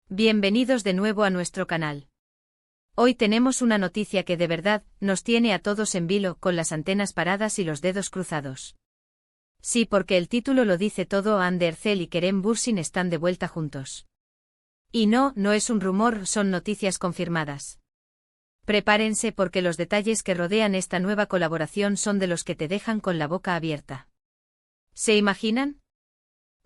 Bienvenidos de nuevo a nuestro canal. Hoy tenemos una noticia que de verdad nos tiene a todos en vilo, con las antenas paradas y los dedos cruzados. Sí, porque el título lo dice todo: Ander Ercel y Kerem Bürsin están de vuelta juntos. Y no es un rumor, son noticias confirmadas. Prepárense porque los detalles que rodean esta nueva colaboración son de los que te dejan con la boca abierta. ¿Se imaginan?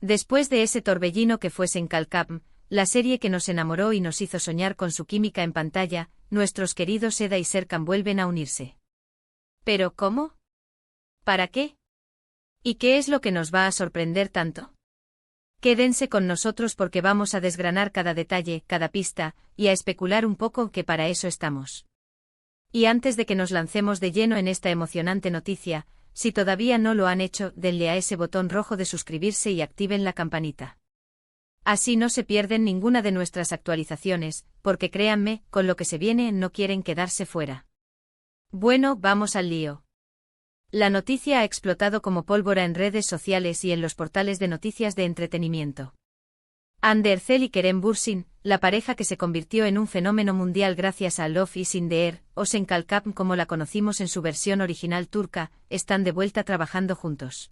Después de ese torbellino que fue Senkalkam, la serie que nos enamoró y nos hizo soñar con su química en pantalla, nuestros queridos Eda y Serkan vuelven a unirse. ¿Pero cómo? ¿Para qué? ¿Y qué es lo que nos va a sorprender tanto? Quédense con nosotros porque vamos a desgranar cada detalle, cada pista, y a especular un poco, que para eso estamos. Y antes de que nos lancemos de lleno en esta emocionante noticia, si todavía no lo han hecho, denle a ese botón rojo de suscribirse y activen la campanita. Así no se pierden ninguna de nuestras actualizaciones, porque créanme, con lo que se viene no quieren quedarse fuera. Bueno, vamos al lío. La noticia ha explotado como pólvora en redes sociales y en los portales de noticias de entretenimiento. Ander Ercel y Kerem Bürsin, la pareja que se convirtió en un fenómeno mundial gracias a Love is in the Air, o Senkalkam como la conocimos en su versión original turca, están de vuelta trabajando juntos.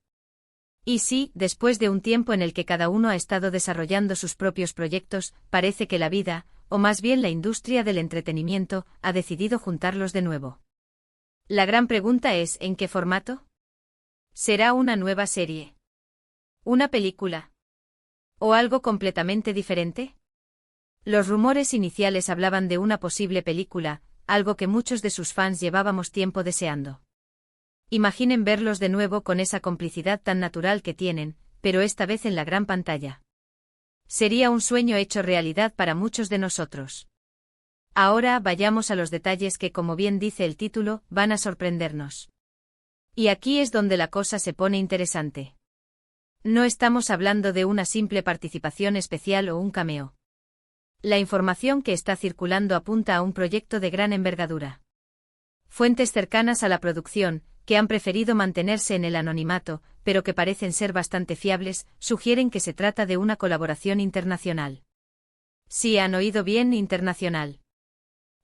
Y sí, después de un tiempo en el que cada uno ha estado desarrollando sus propios proyectos, parece que la vida, o más bien la industria del entretenimiento, ha decidido juntarlos de nuevo. La gran pregunta es: ¿en qué formato? ¿Será una nueva serie? ¿Una película? ¿O algo completamente diferente? Los rumores iniciales hablaban de una posible película, algo que muchos de sus fans llevábamos tiempo deseando. Imaginen verlos de nuevo con esa complicidad tan natural que tienen, pero esta vez en la gran pantalla. Sería un sueño hecho realidad para muchos de nosotros. Ahora vayamos a los detalles que, como bien dice el título, van a sorprendernos. Y aquí es donde la cosa se pone interesante. No estamos hablando de una simple participación especial o un cameo. La información que está circulando apunta a un proyecto de gran envergadura. Fuentes cercanas a la producción, que han preferido mantenerse en el anonimato, pero que parecen ser bastante fiables, sugieren que se trata de una colaboración internacional. Sí, han oído bien, internacional.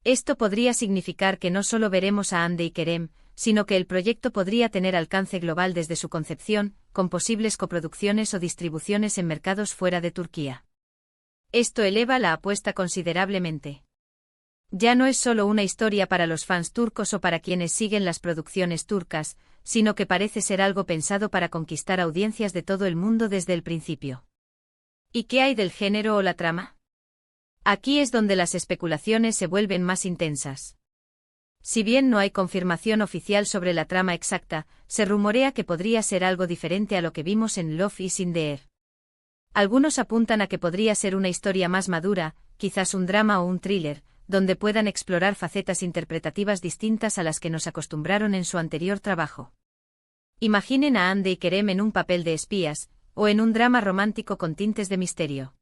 Esto podría significar que no solo veremos a Hande y Kerem, sino que el proyecto podría tener alcance global desde su concepción, con posibles coproducciones o distribuciones en mercados fuera de Turquía. Esto eleva la apuesta considerablemente. Ya no es solo una historia para los fans turcos o para quienes siguen las producciones turcas, sino que parece ser algo pensado para conquistar audiencias de todo el mundo desde el principio. ¿Y qué hay del género o la trama? Aquí es donde las especulaciones se vuelven más intensas. Si bien no hay confirmación oficial sobre la trama exacta, se rumorea que podría ser algo diferente a lo que vimos en Love is in the Air. Algunos apuntan a que podría ser una historia más madura, quizás un drama o un thriller, donde puedan explorar facetas interpretativas distintas a las que nos acostumbraron en su anterior trabajo. Imaginen a Hande y Kerem en un papel de espías, o en un drama romántico con tintes de misterio.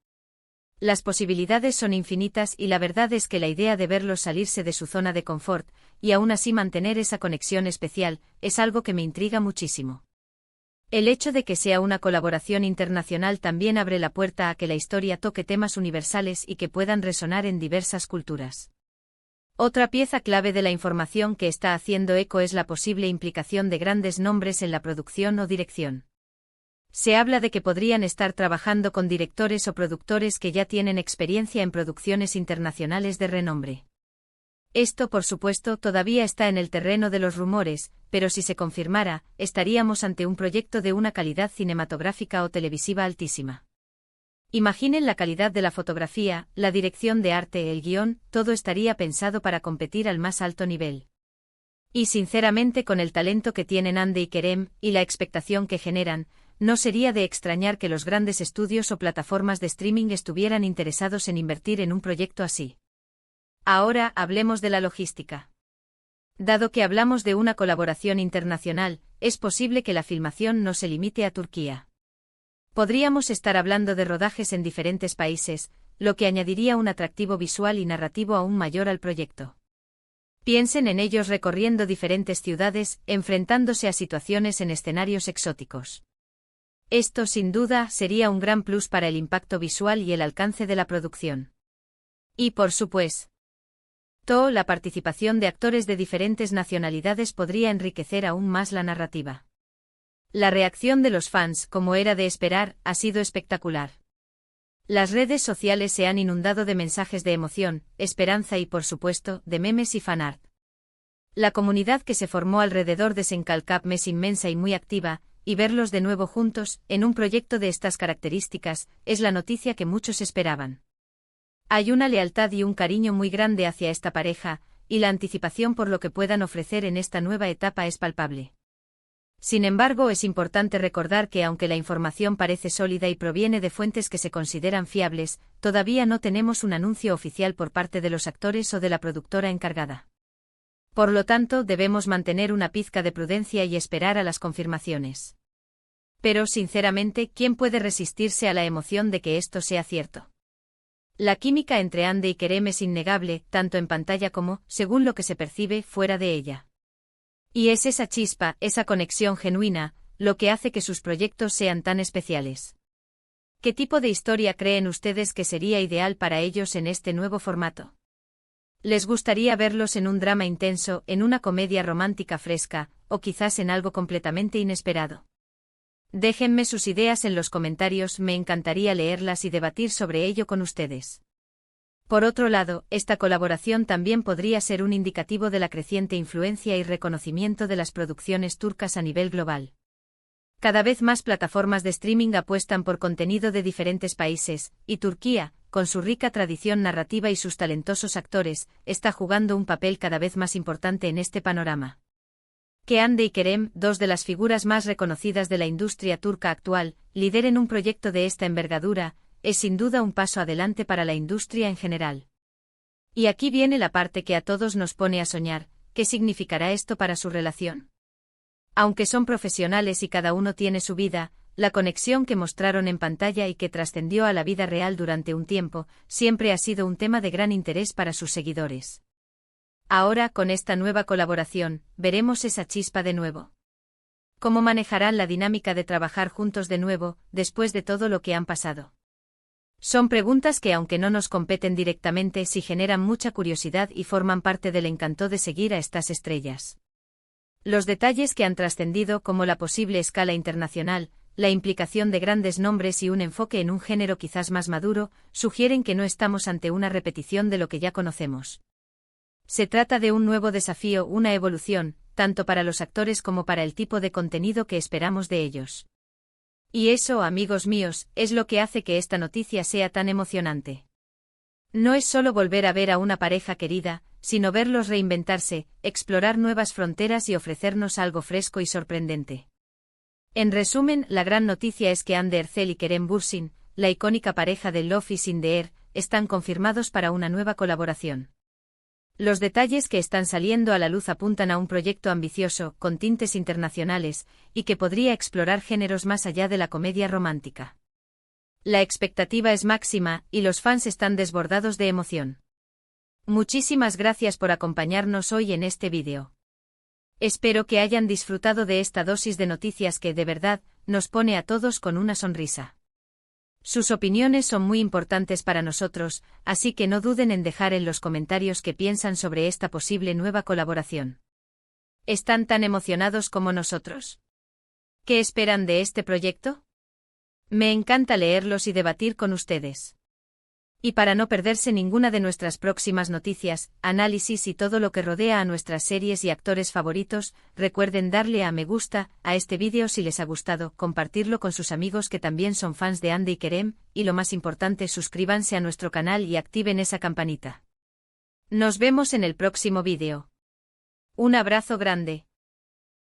Las posibilidades son infinitas y la verdad es que la idea de verlos salirse de su zona de confort, y aún así mantener esa conexión especial, es algo que me intriga muchísimo. El hecho de que sea una colaboración internacional también abre la puerta a que la historia toque temas universales y que puedan resonar en diversas culturas. Otra pieza clave de la información que está haciendo eco es la posible implicación de grandes nombres en la producción o dirección. Se habla de que podrían estar trabajando con directores o productores que ya tienen experiencia en producciones internacionales de renombre. Esto, por supuesto, todavía está en el terreno de los rumores, pero si se confirmara, estaríamos ante un proyecto de una calidad cinematográfica o televisiva altísima. Imaginen la calidad de la fotografía, la dirección de arte, el guión, todo estaría pensado para competir al más alto nivel. Y sinceramente, con el talento que tienen Hande y Kerem, y la expectación que generan, no sería de extrañar que los grandes estudios o plataformas de streaming estuvieran interesados en invertir en un proyecto así. Ahora hablemos de la logística. Dado que hablamos de una colaboración internacional, es posible que la filmación no se limite a Turquía. Podríamos estar hablando de rodajes en diferentes países, lo que añadiría un atractivo visual y narrativo aún mayor al proyecto. Piensen en ellos recorriendo diferentes ciudades, enfrentándose a situaciones en escenarios exóticos. Esto sin duda sería un gran plus para el impacto visual y el alcance de la producción. Y por supuesto, la participación de actores de diferentes nacionalidades podría enriquecer aún más la narrativa. La reacción de los fans, como era de esperar, ha sido espectacular. Las redes sociales se han inundado de mensajes de emoción, esperanza y, por supuesto, de memes y fanart. La comunidad que se formó alrededor de Sencalcap es inmensa y muy activa, y verlos de nuevo juntos, en un proyecto de estas características, es la noticia que muchos esperaban. Hay una lealtad y un cariño muy grande hacia esta pareja, y la anticipación por lo que puedan ofrecer en esta nueva etapa es palpable. Sin embargo, es importante recordar que aunque la información parece sólida y proviene de fuentes que se consideran fiables, todavía no tenemos un anuncio oficial por parte de los actores o de la productora encargada. Por lo tanto, debemos mantener una pizca de prudencia y esperar a las confirmaciones. Pero, sinceramente, ¿quién puede resistirse a la emoción de que esto sea cierto? La química entre Ande y Kerem es innegable, tanto en pantalla como, según lo que se percibe, fuera de ella. Y es esa chispa, esa conexión genuina, lo que hace que sus proyectos sean tan especiales. ¿Qué tipo de historia creen ustedes que sería ideal para ellos en este nuevo formato? ¿Les gustaría verlos en un drama intenso, en una comedia romántica fresca, o quizás en algo completamente inesperado? Déjenme sus ideas en los comentarios, me encantaría leerlas y debatir sobre ello con ustedes. Por otro lado, esta colaboración también podría ser un indicativo de la creciente influencia y reconocimiento de las producciones turcas a nivel global. Cada vez más plataformas de streaming apuestan por contenido de diferentes países, y Turquía, con su rica tradición narrativa y sus talentosos actores, está jugando un papel cada vez más importante en este panorama. Que Hande y Kerem, dos de las figuras más reconocidas de la industria turca actual, lideren un proyecto de esta envergadura, es sin duda un paso adelante para la industria en general. Y aquí viene la parte que a todos nos pone a soñar, ¿qué significará esto para su relación? Aunque son profesionales y cada uno tiene su vida, la conexión que mostraron en pantalla y que trascendió a la vida real durante un tiempo, siempre ha sido un tema de gran interés para sus seguidores. Ahora, con esta nueva colaboración, veremos esa chispa de nuevo. ¿Cómo manejarán la dinámica de trabajar juntos de nuevo, después de todo lo que han pasado? Son preguntas que, aunque no nos competen directamente, sí generan mucha curiosidad y forman parte del encanto de seguir a estas estrellas. Los detalles que han trascendido, como la posible escala internacional, la implicación de grandes nombres y un enfoque en un género quizás más maduro, sugieren que no estamos ante una repetición de lo que ya conocemos. Se trata de un nuevo desafío, una evolución, tanto para los actores como para el tipo de contenido que esperamos de ellos. Y eso, amigos míos, es lo que hace que esta noticia sea tan emocionante. No es solo volver a ver a una pareja querida, sino verlos reinventarse, explorar nuevas fronteras y ofrecernos algo fresco y sorprendente. En resumen, la gran noticia es que Hande Erçel y Kerem Bürsin, la icónica pareja de Love is in the Air, están confirmados para una nueva colaboración. Los detalles que están saliendo a la luz apuntan a un proyecto ambicioso, con tintes internacionales, y que podría explorar géneros más allá de la comedia romántica. La expectativa es máxima, y los fans están desbordados de emoción. Muchísimas gracias por acompañarnos hoy en este vídeo. Espero que hayan disfrutado de esta dosis de noticias que, de verdad, nos pone a todos con una sonrisa. Sus opiniones son muy importantes para nosotros, así que no duden en dejar en los comentarios qué piensan sobre esta posible nueva colaboración. ¿Están tan emocionados como nosotros? ¿Qué esperan de este proyecto? Me encanta leerlos y debatir con ustedes. Y para no perderse ninguna de nuestras próximas noticias, análisis y todo lo que rodea a nuestras series y actores favoritos, recuerden darle a me gusta a este vídeo si les ha gustado, compartirlo con sus amigos que también son fans de Hande y Kerem, y lo más importante, suscríbanse a nuestro canal y activen esa campanita. Nos vemos en el próximo vídeo. Un abrazo grande.